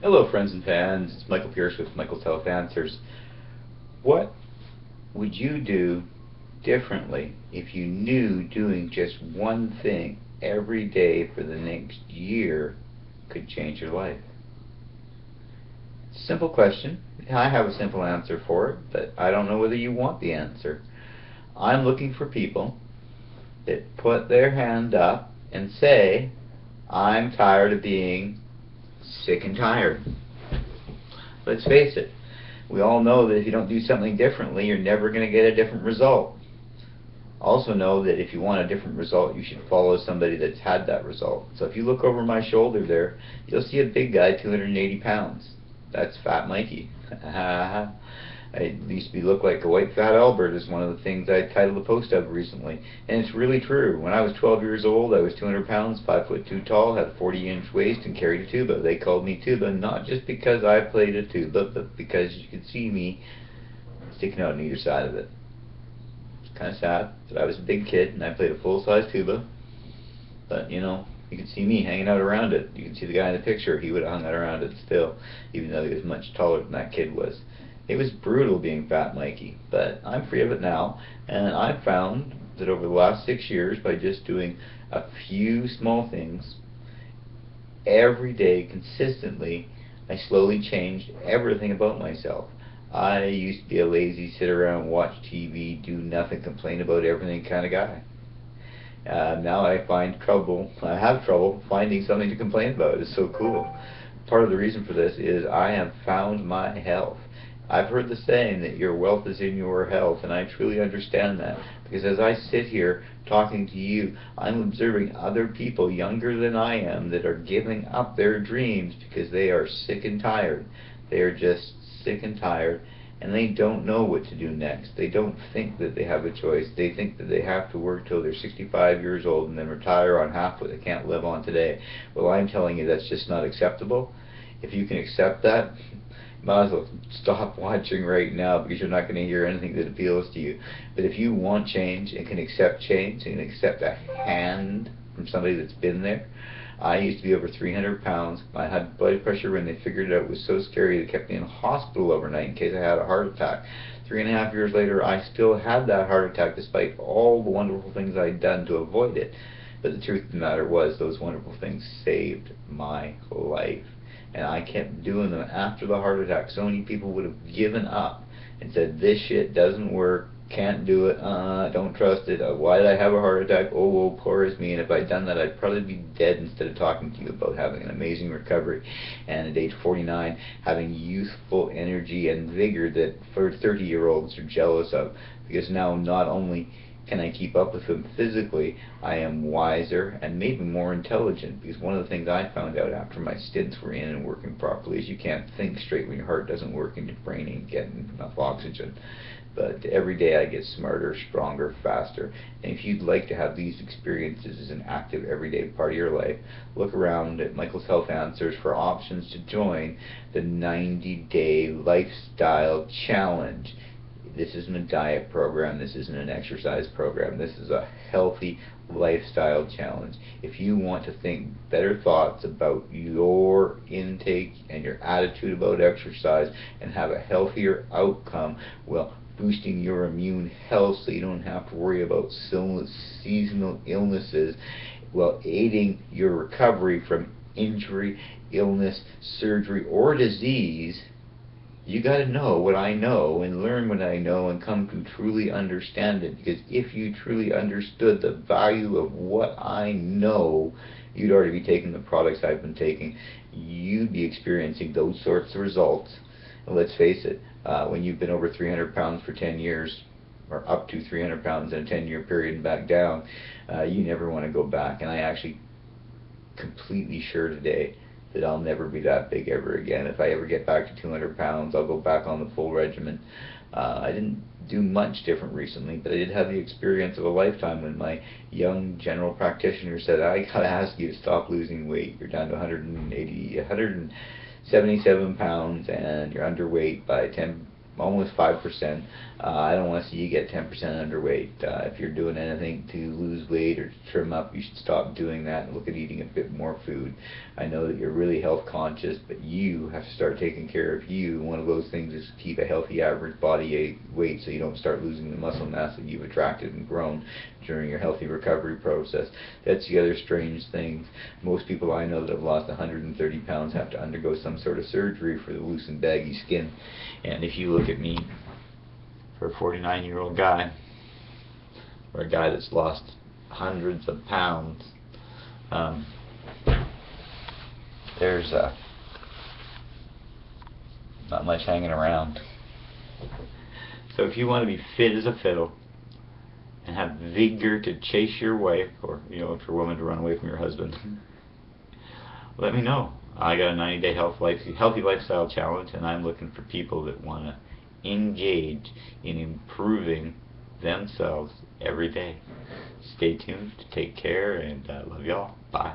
Hello friends and fans, it's Michael Pierce with Michael's Health Answers. What would you do differently if you knew doing just one thing every day for the next year could change your life? Simple question. I have a simple answer for it, but I don't know whether you want the answer. I'm looking for people that put their hand up and say, I'm tired of being sick and tired. Let's face it, we all know that if you don't do something differently, you're never going to get a different result. Also know that if you want a different result, you should follow somebody that's had that result. So if you look over my shoulder there, you'll see a big guy, 280 pounds. That's Fat Mikey. I used to look like a white fat Albert is one of the things I titled a post of recently. And it's really true. When I was 12 years old, I was 200 pounds, 5'2" tall, had a 40-inch waist, and carried a tuba. They called me Tuba not just because I played a tuba, but because you could see me sticking out on either side of it. It's kind of sad that I was a big kid and I played a full-size tuba. But, you know, you could see me hanging out around it. You can see the guy in the picture. He would have hung out around it still, even though he was much taller than that kid was. It was brutal being Fat Mikey, but I'm free of it now, and I've found that over the last 6 years, by just doing a few small things every day consistently, I slowly changed everything about myself. I used to be a lazy, sit around, watch TV, do nothing, complain about everything kind of guy. Now I have trouble finding something to complain about. It's so cool. Part of the reason for this is I have found my health. I've heard the saying that your wealth is in your health, and I truly understand that, because as I sit here talking to you, I'm observing other people younger than I am that are giving up their dreams because they are sick and tired. They are just sick and tired, and they don't know what to do next. They don't think that they have a choice. They think that they have to work till they're 65 years old and then retire on half what they can't live on today. Well, I'm telling you that's just not acceptable. If you can accept that, might as well stop watching right now, because you're not going to hear anything that appeals to you. But if you want change and can accept change and accept a hand from somebody that's been there. I used to be over 300 pounds. I had blood pressure when they figured it out. It was so scary they kept me in hospital overnight in case I had a heart attack. 3.5 years later, I still had that heart attack despite all the wonderful things I'd done to avoid it. But the truth of the matter was, those wonderful things saved my life. And I kept doing them after the heart attack. So many people would have given up and said, this shit doesn't work, can't do it, don't trust it, why did I have a heart attack, oh, poor is me. And if I'd done that, I'd probably be dead instead of talking to you about having an amazing recovery, and at age 49 having youthful energy and vigor that 30-year-olds are jealous of, because now not only can I keep up with them physically, I am wiser and maybe more intelligent, because one of the things I found out after my stints were in and working properly is you can't think straight when your heart doesn't work and your brain ain't getting enough oxygen. But every day I get smarter, stronger, faster. And if you'd like to have these experiences as an active, everyday part of your life, look around at Michael's Health Answers for options to join the 90-day lifestyle challenge. This isn't a diet program, this isn't an exercise program, this is a healthy lifestyle challenge. If you want to think better thoughts about your intake and your attitude about exercise and have a healthier outcome, well, boosting your immune health so you don't have to worry about seasonal illnesses, well, aiding your recovery from injury, illness, surgery, or disease, you got to know what I know and learn what I know and come to truly understand it. Because if you truly understood the value of what I know, you'd already be taking the products I've been taking. You'd be experiencing those sorts of results. And let's face it, when you've been over 300 pounds for 10 years, or up to 300 pounds in a 10-year period and back down, you never want to go back. And I actually completely sure today that I'll never be that big ever again. If I ever get back to 200 pounds, I'll go back on the full regimen. I didn't do much different recently, but I did have the experience of a lifetime when my young general practitioner said, I gotta ask you to stop losing weight. You're down to 177 pounds and you're underweight by 10 almost 5%. I don't want to see you get 10% underweight. If you're doing anything to lose weight or to trim up, you should stop doing that and look at eating a bit more food. I know that you're really health conscious, but you have to start taking care of you. One of those things is to keep a healthy average body weight so you don't start losing the muscle mass that you've attracted and grown during your healthy recovery process. That's the other strange thing. Most people I know that have lost 130 pounds have to undergo some sort of surgery for the loose and baggy skin. And if you look at me, for a 49-year-old guy, or a guy that's lost hundreds of pounds, there's not much hanging around. So if you want to be fit as a fiddle and have vigor to chase your wife, or if you're a woman, to run away from your husband, let me know. I got a 90-day healthy lifestyle challenge, and I'm looking for people that want to engage in improving themselves every day. Stay tuned, take care, and love y'all. Bye.